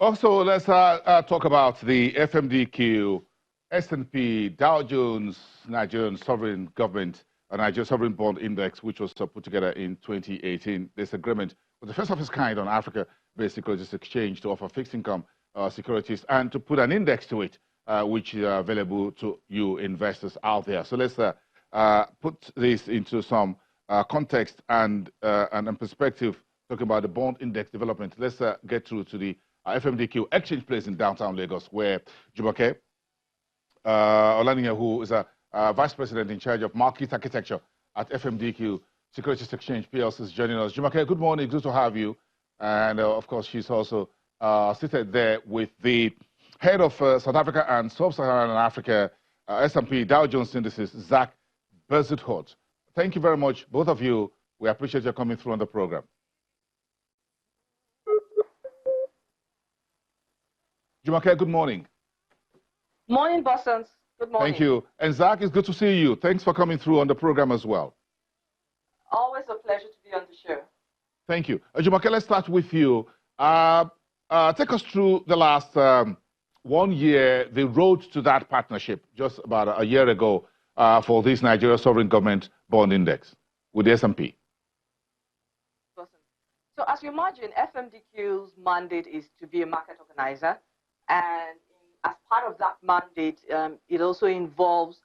Also, let's talk about the FMDQ, S&P, Dow Jones, Nigerian Sovereign Government, Nigerian Sovereign Bond Index, which was put together in 2018. This agreement was the first of its kind on Africa-based securities exchange to offer fixed income securities and to put an index to it, which is available to you investors out there. So let's put this into some context and perspective, talking about the bond index development. Let's get through to the FMDQ exchange place in downtown Lagos, where Jumoke Olaniyan, who is a vice president in charge of market architecture at FMDQ Securities Exchange PLC, is joining us. Jumoke, good morning. Good to have you. And of course, she's also seated there with the head of South Africa and Sub-Saharan Africa, S&P Dow Jones Indices, Zach Bezuidenhout. Thank you very much, both of you. We appreciate your coming through on the program. Jumoke, good morning. Morning, Boston. Good morning. Thank you. And Zach, it's good to see you. Thanks for coming through on the program as well. Always a pleasure to be on the show. Thank you. Jumoke, let's start with you. Take us through the last 1 year, the road to that partnership, just about a year ago, for this Nigeria Sovereign Government Bond Index with the S&P. So as you imagine, FMDQ's mandate is to be a market organizer. And as part of that mandate, it also involves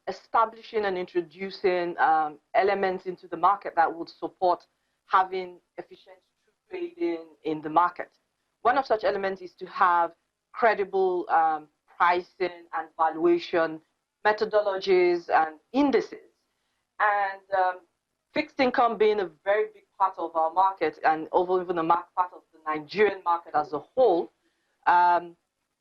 establishing and introducing elements into the market that would support having efficient trading in the market. One of such elements is to have credible pricing and valuation methodologies and indices. And fixed income being a very big part of our market and over even a part of the Nigerian market as a whole,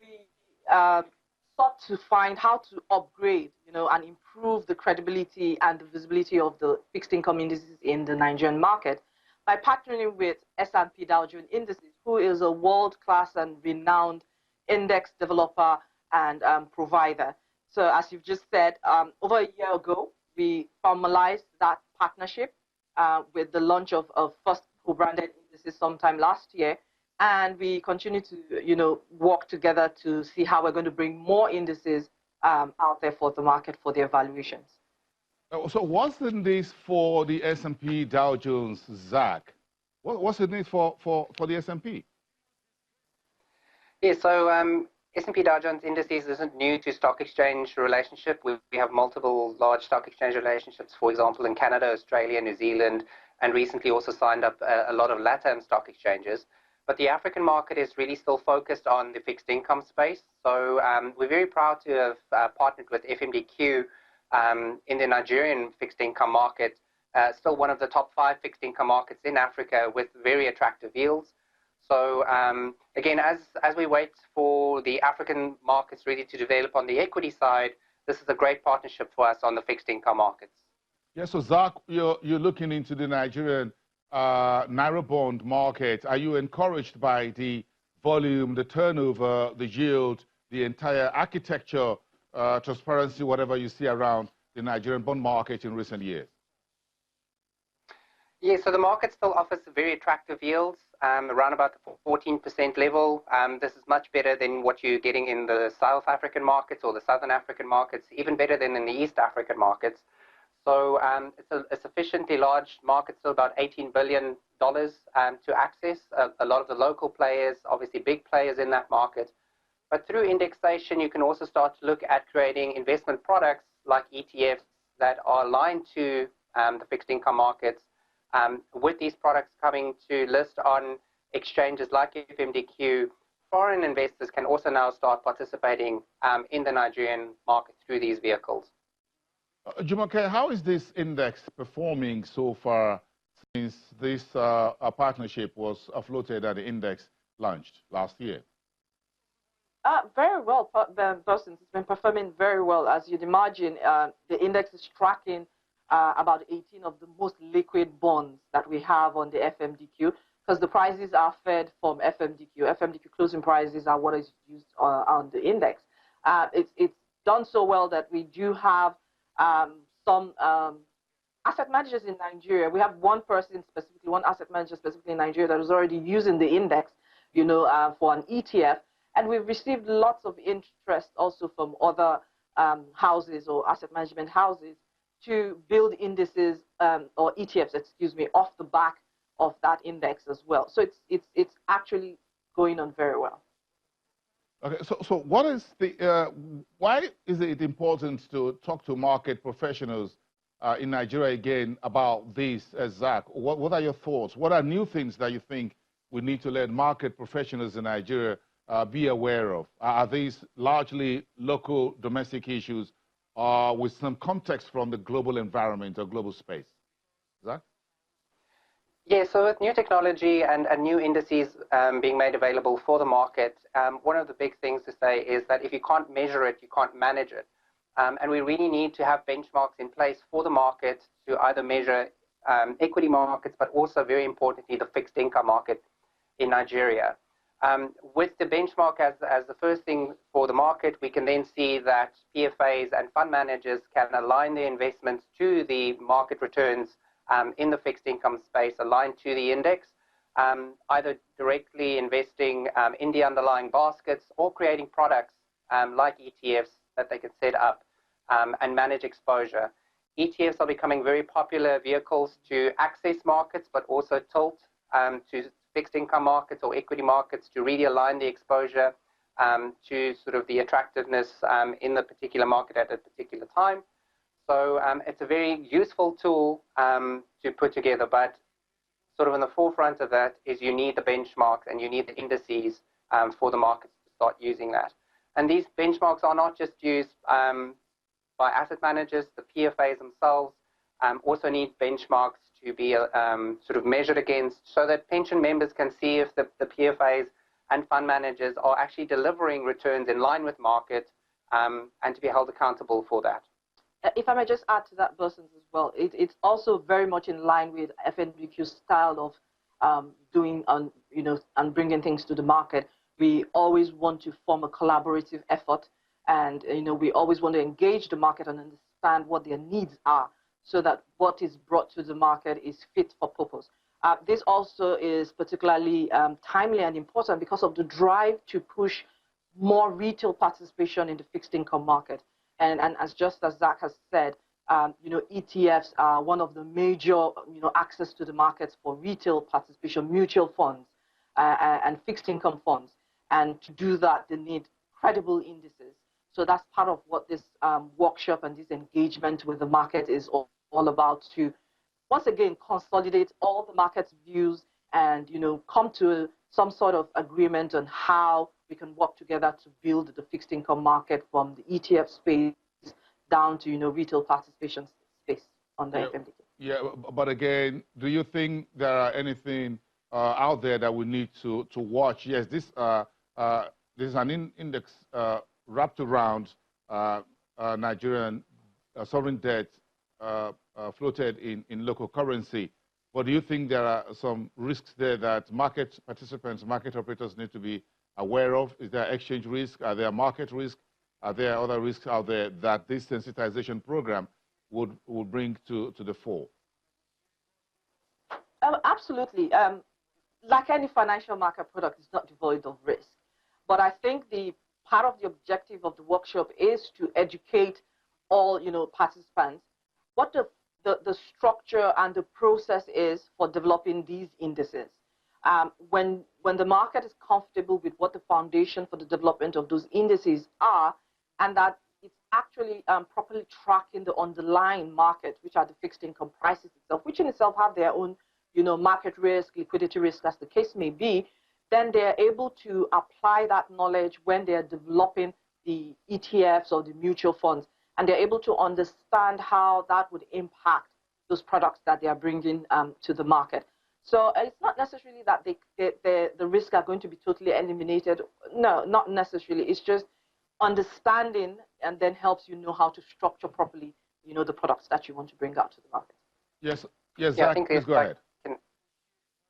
we sought to find how to upgrade, and improve the credibility and the visibility of the fixed income indices in the Nigerian market by partnering with S&P Dow Jones Indices, who is a world-class and renowned index developer and provider. So as you've just said, over a year ago, we formalized that partnership with the launch of first co-branded indices sometime last year. And we continue to, work together to see how we're going to bring more indices out there for the market for their valuations. So what's the need for the S&P Dow Jones, Zach? What's the need for the S&P? Yeah, so S&P Dow Jones Indices isn't new to stock exchange relationship. We have multiple large stock exchange relationships, for example, in Canada, Australia, New Zealand, and recently also signed up a lot of LATAM stock exchanges. But the African market is really still focused on the fixed income space. So we're very proud to have partnered with FMDQ in the Nigerian fixed income market, still one of the top 5 fixed income markets in Africa with very attractive yields. So again, as we wait for the African markets really to develop on the equity side, this is a great partnership for us on the fixed income markets. Yeah, so Zach, you're looking into the Nigerian Naira bond market. Are you encouraged by the volume, the turnover, the yield, the entire architecture, transparency, whatever you see around the Nigerian bond market in recent years? Yeah, so the market still offers very attractive yields, around about the 14% level. This is much better than what you're getting in the South African markets or the Southern African markets, even better than in the East African markets. So it's a sufficiently large market, still about $18 billion to access. A lot of the local players, obviously big players in that market. But through indexation, you can also start to look at creating investment products like ETFs that are aligned to the fixed income markets. With these products coming to list on exchanges like FMDQ, foreign investors can also now start participating in the Nigerian market through these vehicles. Jumoke, how is this index performing so far since this partnership was floated and the index launched last year? Very well, Boston. It's been performing very well. As you'd imagine, the index is tracking about 18 of the most liquid bonds that we have on the FMDQ, because the prices are fed from FMDQ. FMDQ closing prices are what is used on the index. It's done so well that we do have some asset managers in Nigeria. We have one asset manager specifically in Nigeria that is already using the index for an ETF. And we've received lots of interest also from other houses or asset management houses to build indices or ETFs, excuse me, off the back of that index as well. So it's actually going on very well. Okay, so what is the why is it important to talk to market professionals in Nigeria again about this, Zach? What are your thoughts? What are new things that you think we need to let market professionals in Nigeria be aware of? Are these largely local domestic issues with some context from the global environment or global space? Zach? Yeah, so with new technology and new indices being made available for the market, one of the big things to say is that if you can't measure it, you can't manage it. And we really need to have benchmarks in place for the market to either measure equity markets, but also, very importantly, the fixed income market in Nigeria. With the benchmark as the first thing for the market, we can then see that PFAs and fund managers can align their investments to the market returns in the fixed income space, aligned to the index, either directly investing in the underlying baskets or creating products like ETFs that they can set up and manage exposure. ETFs are becoming very popular vehicles to access markets, but also tilt to fixed income markets or equity markets to really align the exposure to sort of the attractiveness in the particular market at a particular time. So it's a very useful tool to put together, but sort of in the forefront of that is you need the benchmarks and you need the indices for the markets to start using that. And these benchmarks are not just used by asset managers. The PFAs themselves also need benchmarks to be sort of measured against, so that pension members can see if the PFAs and fund managers are actually delivering returns in line with market and to be held accountable for that. If I may just add to that, Blossoms, as well, it's also very much in line with FNBQ's style of doing and bringing things to the market. We always want to form a collaborative effort, and we always want to engage the market and understand what their needs are, so that what is brought to the market is fit for purpose. This also is particularly timely and important because of the drive to push more retail participation in the fixed income market. And as Zach has said, ETFs are one of the major, access to the markets for retail participation, mutual funds and fixed income funds. And to do that, they need credible indices. So that's part of what this workshop and this engagement with the market is all about, to once again consolidate all the market's views and come to some sort of agreement on how we can work together to build the fixed income market from the ETF space down to retail participation space on the FMDQ. Yeah, but again, do you think there are anything out there that we need to watch? Yes, this is an index wrapped around Nigerian sovereign debt floated in local currency. But do you think there are some risks there that market participants, market operators need to be aware of? Is there exchange risk? Are there market risk? Are there other risks out there that this sensitization program would bring to the fore? Absolutely. Like any financial market product, it's not devoid of risk. But I think the part of the objective of the workshop is to educate all participants what the structure and the process is for developing these indices. When the market is comfortable with what the foundation for the development of those indices are, and that it's actually properly tracking the underlying market, which are the fixed income prices itself, which in itself have their own market risk, liquidity risk, as the case may be, then they're able to apply that knowledge when they're developing the ETFs or the mutual funds, and they're able to understand how that would impact those products that they are bringing to the market. So it's not necessarily that the risks are going to be totally eliminated. No, not necessarily. It's just understanding, and then helps you know how to structure properly, the products that you want to bring out to the market. Yes, yeah, Zach, please go ahead.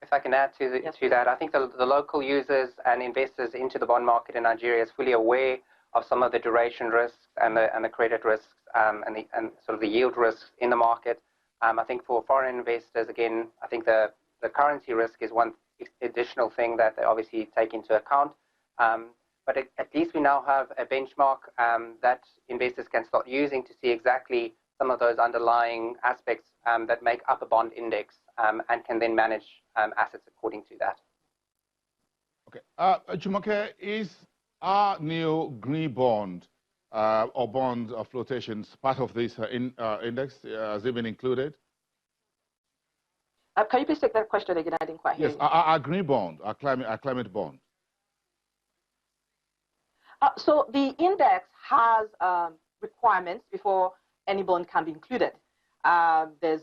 If I can add to that, I think the local users and investors into the bond market in Nigeria is fully aware of some of the duration risks and the credit risks and sort of the yield risks in the market. I think for foreign investors, again, I think the currency risk is one additional thing that they obviously take into account. But at least we now have a benchmark that investors can start using to see exactly some of those underlying aspects that make up a bond index and can then manage assets according to that. Okay. Jumoke, is our new green bond or bond flotations part of this index? Has it been included? Can you please take that question again? I didn't quite hear you. Yes, our green bond, our climate bond. So the index has requirements before any bond can be included. There's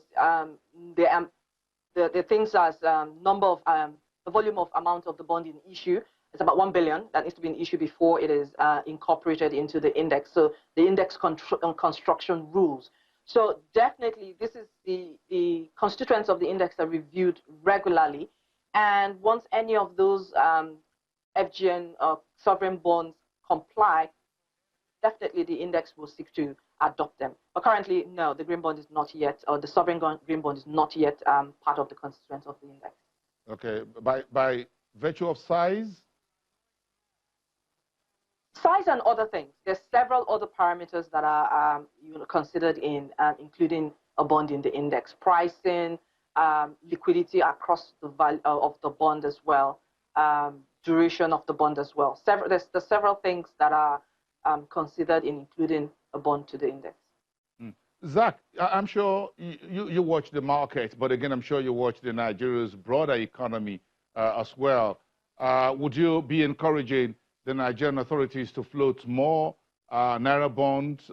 the things as number of the volume of amount of the bond in issue. It's about 1 billion that needs to be in issue before it is incorporated into the index. So the index construction rules. So definitely, this is the constituents of the index are reviewed regularly, and once any of those FGN sovereign bonds comply, definitely the index will seek to adopt them. But currently, no, the green bond is not yet, or the sovereign green bond is not yet part of the constituents of the index. Okay, by virtue of size? Size and other things. There's several other parameters that are considered in including a bond in the index. Pricing, liquidity across the value of the bond as well, duration of the bond as well. There's several things that are considered in including a bond to the index. Zach, I'm sure you watch the market, but again, I'm sure you watch the Nigeria's broader economy as well. Would you be encouraging the Nigerian authorities to float more Naira bonds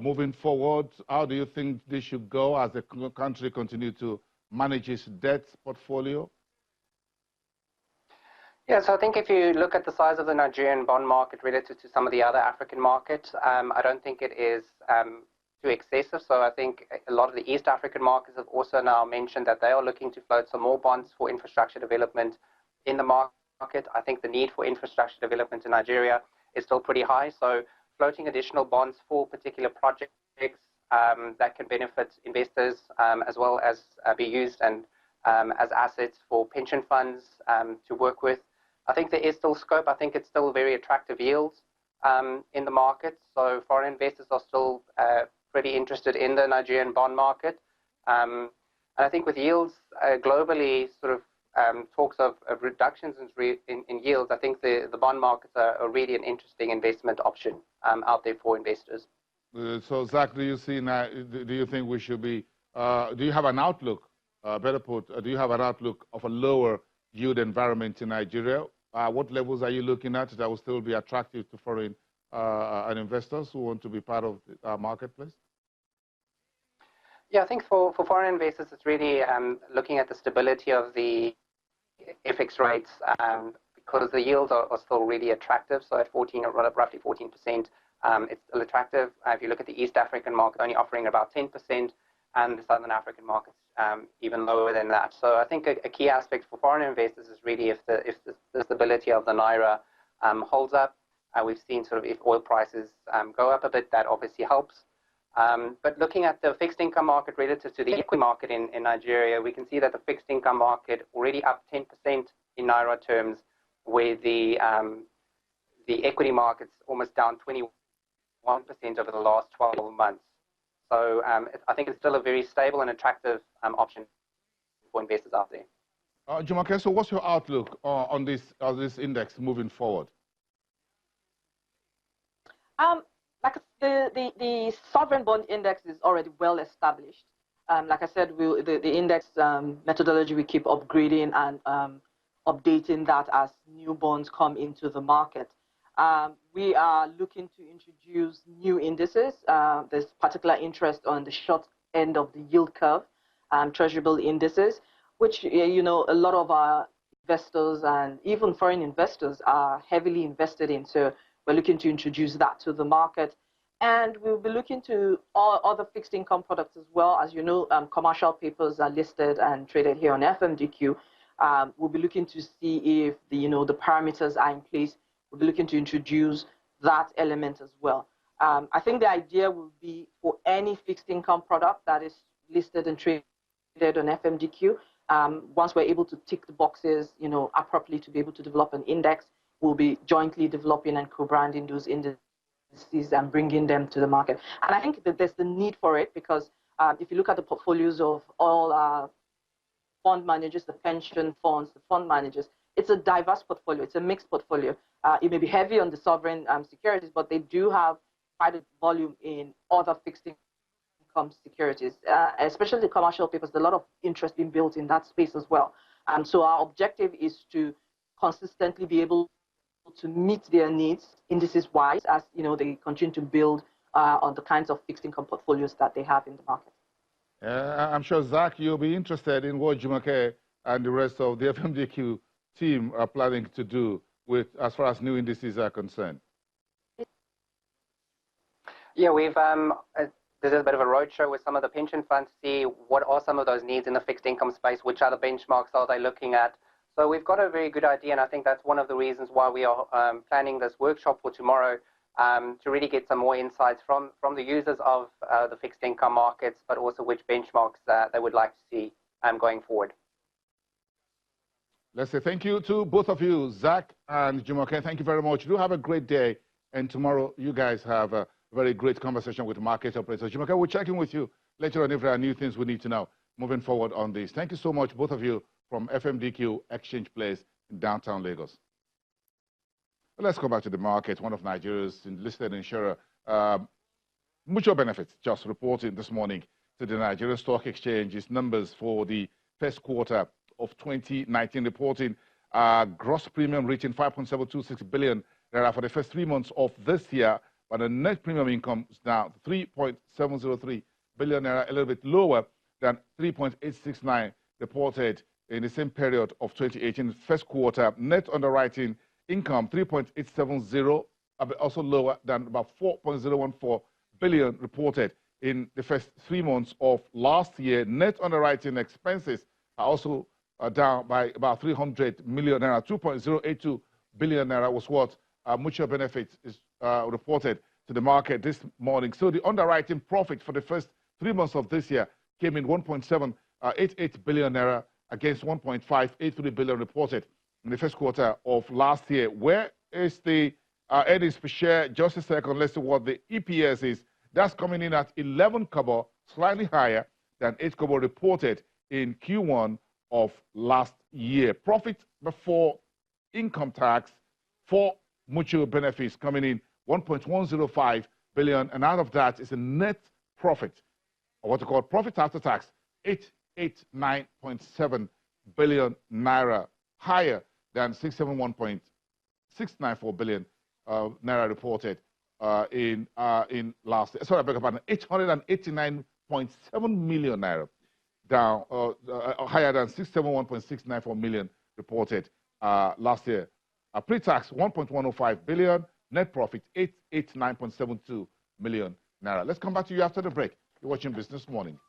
moving forward? How do you think this should go as the country continue to manage its debt portfolio? Yeah, so I think if you look at the size of the Nigerian bond market relative to some of the other African markets, I don't think it is too excessive. So I think a lot of the East African markets have also now mentioned that they are looking to float some more bonds for infrastructure development in the market. I think the need for infrastructure development in Nigeria is still pretty high. So floating additional bonds for particular projects that can benefit investors as well as be used and as assets for pension funds to work with. I think there is still scope. I think it's still very attractive yields in the market. So foreign investors are still pretty interested in the Nigerian bond market. And I think with yields globally sort of talks of reductions in yields, I think the bond markets are really an interesting investment option out there for investors. So Zach, do you see now, do you think we should be, do you have an outlook, better put, do you have an outlook of a lower yield environment in Nigeria? What levels are you looking at that will still be attractive to foreign and investors who want to be part of our marketplace? Yeah, I think for foreign investors, it's really looking at the stability of the FX rates because the yields are still really attractive. So at roughly 14%, it's still attractive. If you look at the East African market, only offering about 10%, and the Southern African markets even lower than that. So I think a key aspect for foreign investors is really if the stability of the Naira holds up. We've seen sort of if oil prices go up a bit, that obviously helps. But looking at the fixed income market relative to the equity market in Nigeria, we can see that the fixed income market already up 10% in Naira terms, where the equity market's almost down 21% over the last 12 months. So I think it's still a very stable and attractive option for investors out there. Jumoke, so what's your outlook on this index moving forward? Like the sovereign bond index is already well established. Like I said, the index methodology, we keep upgrading and updating that as new bonds come into the market. We are looking to introduce new indices. There's particular interest on the short end of the yield curve, treasury bill indices, which a lot of our investors and even foreign investors are heavily invested in. So we're looking to introduce that to the market. And we'll be looking to all other fixed income products as well. As you know, commercial papers are listed and traded here on FMDQ. We'll be looking to see if the parameters are in place. We'll be looking to introduce that element as well. I think the idea will be for any fixed income product that is listed and traded on FMDQ, Once we're able to tick the boxes, appropriately to be able to develop an index, we'll be jointly developing and co-branding those indices and bringing them to the market. And I think that there's the need for it because if you look at the portfolios of all fund managers, the pension funds, the fund managers, it's a diverse portfolio. It's a mixed portfolio. It may be heavy on the sovereign securities, but they do have quite a volume in other fixed income securities, especially the commercial papers. There's a lot of interest being built in that space as well. So our objective is to consistently be able to meet their needs indices-wise as they continue to build on the kinds of fixed income portfolios that they have in the market. I'm sure, Zach, you'll be interested in what Jumoke and the rest of the FMDQ team are planning to do with as far as new indices are concerned. Yeah, we've this is a bit of a roadshow with some of the pension funds to see what are some of those needs in the fixed income space, which other benchmarks are they looking at. So we've got a very good idea, and I think that's one of the reasons why we are planning this workshop for tomorrow, to really get some more insights from the users of the fixed income markets, but also which benchmarks they would like to see going forward. Let's say thank you to both of you, Zach and Jumoke. Thank you very much. Do have a great day, and tomorrow you guys have a very great conversation with market operators. Jumoke, we'll check in with you later on if there are new things we need to know moving forward on this. Thank you so much, both of you, from FMDQ Exchange Place in downtown Lagos. Well, let's go back to the market. One of Nigeria's listed insurer, Mutual Benefits, just reporting this morning to the Nigerian Stock Exchange its numbers for the first quarter of 2019, reporting gross premium reaching 5.726 billion naira for the first 3 months of this year, but the net premium income is now 3.703 billion naira, a little bit lower than 3.869 reported in the same period of 2018. First quarter net underwriting income 3.870, also lower than about 4.014 billion reported in the first 3 months of last year. Net underwriting expenses are also down by about 300 million naira. 2.082 billion naira was what Mutual Benefits is reported to the market this morning. So the underwriting profit for the first 3 months of this year came in 1.788 billion naira against 1.583 billion reported in the first quarter of last year. Where is the earnings per share? Just a second, let's see what the EPS is. That's coming in at 11 kobo, slightly higher than 8 kobo reported in Q1 of last year. Profit before income tax for Mutual Benefits coming in 1.105 billion, and out of that is a net profit, or what we call profit after tax, 889.7 billion naira, higher than 671.694 billion naira reported in last year. Sorry, I beg your pardon, 889.7 million naira, down higher than 671.694 million reported last year. Pre-tax 1.105 billion, net profit 889.72 million naira. Let's come back to you after the break. You're watching Business Morning.